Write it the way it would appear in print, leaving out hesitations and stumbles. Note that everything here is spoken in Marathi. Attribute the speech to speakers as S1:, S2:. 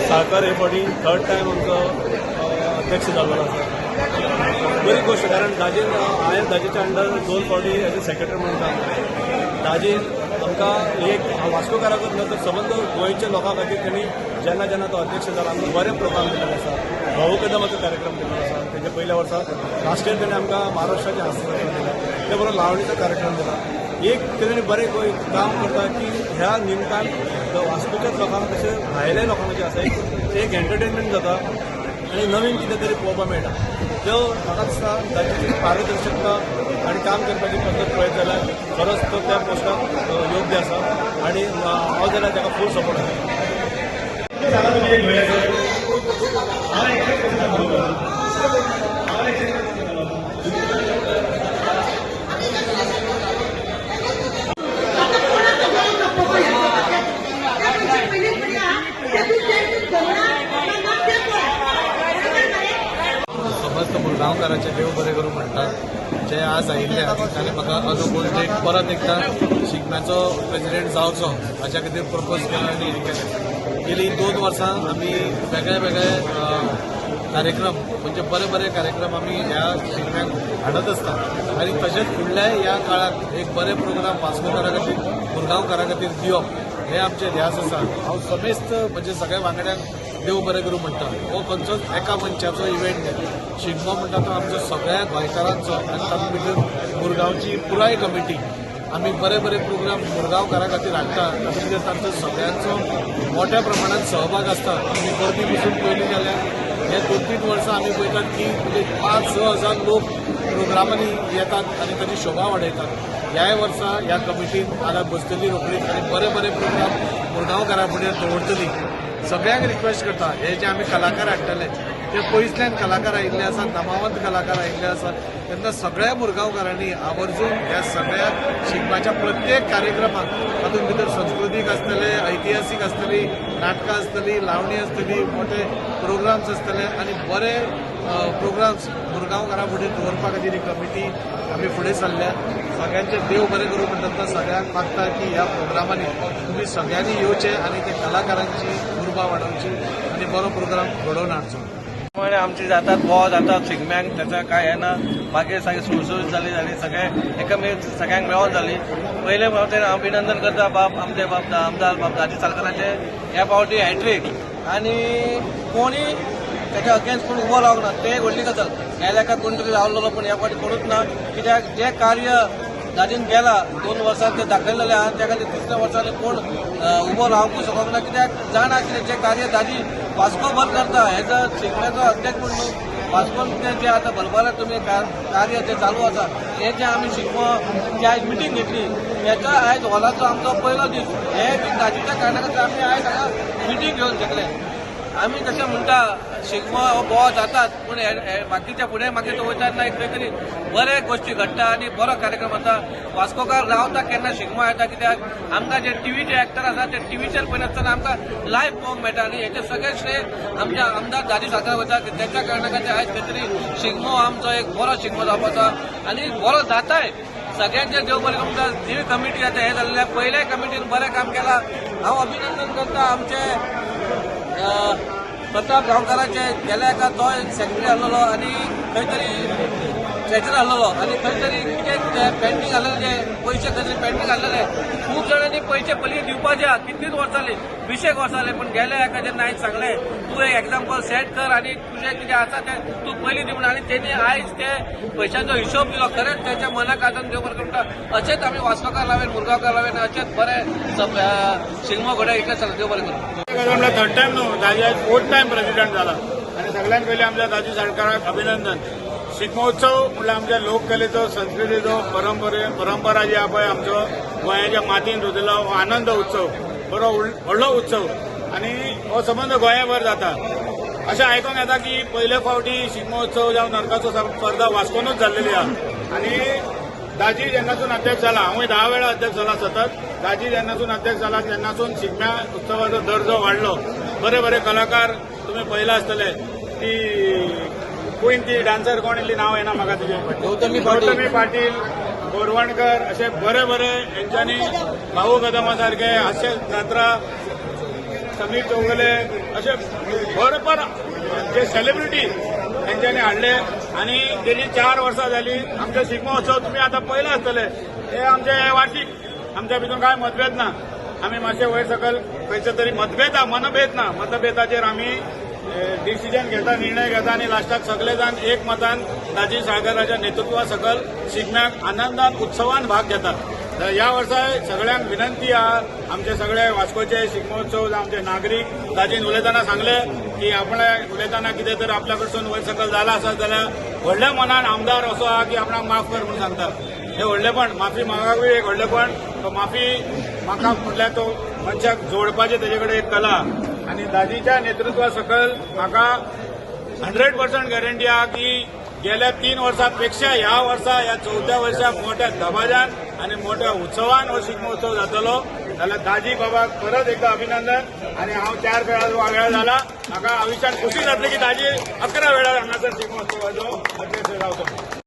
S1: साखर हे फावटी थर्ड टायम आमचो अध्यक्ष जाल्लो आसा. बरी गोष्ट, कारण दाजीन हांवें दाजीच्या अंडर 2 फावटी एज अ सेक्रेटरी म्हणून काम केलें. दाजीन आमकां एक वास्कोकाराकूच न्हय तर सबंद गोंयच्या लोकां खातीर त्यांनी जेन्ना जेन्ना तो अध्यक्ष जाला आमकां बरे प्रोग्राम दिल्ले आसा. भाऊ कदमाचो कार्यक्रम दिल्लो आसा. तेच्या पयल्या वर्सा लास्ट इयर तेणें आमकां महाराष्ट्राचे हस्तकला दिला. ते बरोबर लावणीचो कार्यक्रम दिला. एक तेणी बरें काम करता की ह्या निमतान वास्कोच्याच लोकांक तशें भायल्या लोकांक जे आसा एक एंटरटेनमेंट जाता आनी नवीन कितें तरी पळोवपाक मेळटा. त्यो म्हाका दिसता ताची पारदर्शकता आनी काम करपाची पद्दत पळयत जाल्यार खरोच तो त्या पोस्टाक योग्य आसा आनी हांव जाल्यार ताका फूल सपोर्ट आसा.
S2: समस्त मुरगांवकारांचे देव बरें करूं म्हणटात जे आज आयिल्ले ताणें म्हाका अनुकूल परत एकदा शिगम्याचो प्रेसिडेंट जावचो हाच्या खातीर प्रपोज केलो आनी हें केलें. गेली 2 वर्सां आमी वेगळे वेगळे कार्यक्रम म्हणजे बरे बरे कार्यक्रम आमी ह्या शिगम्याक हाडत आसता आनी तशेंच फुडल्या ह्या काळात एक बरे प्रोग्राम वास्कोकारा खातीर मुरगांवकारा खातीर दिवप हे आमचे ध्यास आसा. हांव समेस्त म्हणजे सगळ्या वांगड्यांक देव बरें करूं म्हणटा. हो खंयचोच एका मनशाचो इव्हेंट न्ही. शिगमो म्हणटा तो आमचो सगळ्या गोंयकारांचो आनी तातूंत भितर मुरगांवची पुराय कमिटी आमी बरे बरे प्रोग्राम मुरगांवकारा खातीर हाडटा. तातूंत भितर तांचो सगळ्यांचो मोठ्या प्रमाणात सहभाग आसता. आमी गर्दी पसून पयलीं जाल्यार हे 2-3 वर्सां आमी पळयतात की म्हणजे 5-6 हजार लोक प्रोग्रामांनी येतात आनी ताची शोभा वाडयतात. ह्या वर्सा ह्या कमिटीन हांगा बसतली रोखडीच आनी बरे बरे प्रोग्राम मुरगांवकारा फुडें दवरतली. सगळ्यांक रिक्वेस्ट करता हे जे आमी कलाकार हाडटले ते पयसल्यान कलाकार आयिल्ले आसात, नामावंत कलाकार आयिल्ले आसात. तेन्ना सगळ्या मुरगांवकारांनी आवर्जून ह्या सगळ्या शिगम्याच्या प्रत्येक कार्यक्रमाक तातूंत भितर संस्कृतीक आसतले, ऐतिहासीक आसतली, नाटकां आसतली, लावणी आसतली, मोठे प्रोग्राम्स आसतले आनी बरे प्रोग्राम्स मुरगांवकारा फुडें दवरपा खातीर ही कमिटी आमी फुडें सरल्या. सगळ्यांचे देव बरें करूं म्हणटा सगळ्यांक मागता की ह्या प्रोग्रामांनी तुमी सगळ्यांनी येवचे आनी ते कलाकारांची उर्बा वाडोवची आनी बरो प्रोग्राम घडोवन हाडचो.
S3: आमची जातात वो जातात शिगम्यांक त्याचं काय आहे ना. मागीर सगळे सुळसुळीत जाली सगळे एकामेक सगळ्यांक मेळोन जाली. पयले हांव तें अभिनंदन करता आमचे आमदार दाजी साळकाराचे ह्या फावटी हॅट्रीक आनी कोणी त्याच्या अगेन्स्ट कोण उबो रावंक ना. ते एक व्हडली गजाल. गेल्या एका कोण तरी रावलेलो पण ह्या फावटी कोणूच ना. कित्याक जे कार्य दाजीन केला 2 वर्सां ते दाखयलेले आहा त्या खातीर 3ऱ्या वर्सांनी कोण उबो रावंकूच शकोंक ना. कित्याक जाणा कितें जे कार्य दाजी वास्कोभर करता हेजो शिगम्याचो अध्यक्ष म्हणून वास्कोन जे आतां भरभराट तुमी कार्य जे चालू आसा हे जे आमी शिगमो जी आयज मिटींग घेतली हेचो आयज हॉलाचो आमचो पयलो दीस. हे बी दाजीच्या कारणा खातीर आमी आयज हांगा मिटींग घेवन शकले. आमी तशें म्हणटा शिगमो हो बोवाळ जातात पूण बाकीच्या फुडें मागीर तो वयताना एक खंय तरी बरे गोश्टी घडटा आनी बरो कार्यक्रम जाता. वास्कोकार रावता केन्ना शिगमो येता कित्याक आमकां जे टीव्हीचे एक्टर आसा ते टीव्हीचेर पळयनासतना आमकां लायव्ह पळोवंक मेळटा आनी हेचे सगळे श्रेय आमच्या आमदार दाजी साळकार वता तेच्या कारणा खातीर आयज खंय तरी शिगमो आमचो एक बरो शिगमो जावपाचो आनी बरो जाताय. सगळ्यांचे देव बरें करूं. जी कमिटी आतां हे जाल्ले पयल्या कमिटीन बरें काम केलां. हांव अभिनंदन करता आमचे प्रताप गांवकाराचे. गेल्या एका तो सेक्रेटरी आसलेलो आनी खंय तरी ट्रेजर आसलेलो आनी खंय तरी कितें पेंडींग आसलेले जे पयशे खंय तरी पेंडींग आसलेले खूब जाणांनी पयशे पयलीं दिवपाचे कितलींच वर्सां जालीं 20 वर्सां जालीं. पूण गेल्या एका जेन्ना हांवें सांगलें तूं एक एग्जाम्पल सेट कर आनी तुजें कितें आसा तें तूं पयलीं दी म्हणून आनी तेणी आयज ते पयशांचो हिशोब दिलो. खरेंच तेच्या मनाक आजून देव बरें करता. अशेंच आमी वास्कोकार लावेन मुरगांवकार लावेन अशेंच बरें शिगमो घडोवया इतलें सांगता. देव बरें करूं.
S4: थर्ड टाइम न्हू दाजी आज 4th टाइम प्रेसिडेंट जाला आनी सगळ्यात पयलीं आमच्या दाजी साळकाराक अभिनंदन. शिगमोत्सव म्हणल्यार आमच्या लोककलेचो संस्कृतीचो परंपरा जी आहा पळय आमचो गोंयाच्या मातयेन रुजलो हो आनंद उत्सव बरो व्हडलो उत्सव आनी हो संबंद गोंयाभर जाता. अशें आयकूंक येता की पयले फावटी शिगमोत्सव जावं नरकाचो स्पर्धा वास्कोनूच जाल्लेली आहा आनी दाजी जेन्नासून अध्यक्ष जाला हांवूय 10 वेळा अध्यक्ष जाला सतत. दाजी जेन्नासून अध्यक्ष जाला तेन्नासून शिगम्या उत्सवाचो दर्जो वाडलो. बरे बरे कलाकार तुमी पळयला आसतले. ती पयलीं ती डान्सर कोण इल्ली नांव येना म्हाका तुजें गौतमी पाटील गोरवणकर असे बरे बरे यांच्यानी भाऊ कदमा सारखे हास्य जात्रा समीर चौगले असे भरपूर जे सेलिब्रिटी यांच्यानी हाडले आणि गेली 4 वर्सां झाली आमचे शिगमोत्सव तुम्ही आता पळयला आसतले हे आमचे वार्षिक आमच्या भितर काय मतभेद ना आम्ही मातशे वयर सकल खंयचे तरी मनभेद ना मतभेदाचेर आम्ही डिसिजन घेता निर्णय घेता आणि लास्टाक सगळे जाण एक मतान दाजी साळकाराच्या नेतृत्वा सकल शिगम्याक आनंदान उत्सवान भाग घेतात तर या वर्सा सगळ्यांक विनंती आहा आमचे सगळे वास्कोचे शिगमोत्सव आमचे नागरीक दाजीन उलयतना सांगले की आपल्या उलयतना कितें तर आपल्या कडसून वयर सकल जाला आसत जाल्यार व्हडल्या मनान आमदार असो आहा की आपणाक माफ कर म्हणून सांगतात हे व्हडलेपण माफी मागावी एक व्हडलेपण तो माफी म्हाका म्हटल्यार तो मनशाक जोडपाचे तेजे कडेन एक कला आणि दाजीच्या नेतृत्वा सकल म्हाका 100% गॅरंटी आहा की गेल्या 3 वर्सांपेक्षा ह्या वर्सा ह्या 4थ्या वर्साक मोठ्या दबाज्यान आणि मोठ्या उत्सवान हो शिगमोत्सव जातलो जाल्यार दाजी बाबाक परत एकदा अभिनंदन आणि हांव 4 वेळा जाला म्हाका आयुश्यात खुशी जातली की दाजी 11 वेळा हांगासर शिगमोत्सवाचो अध्यक्ष जावचो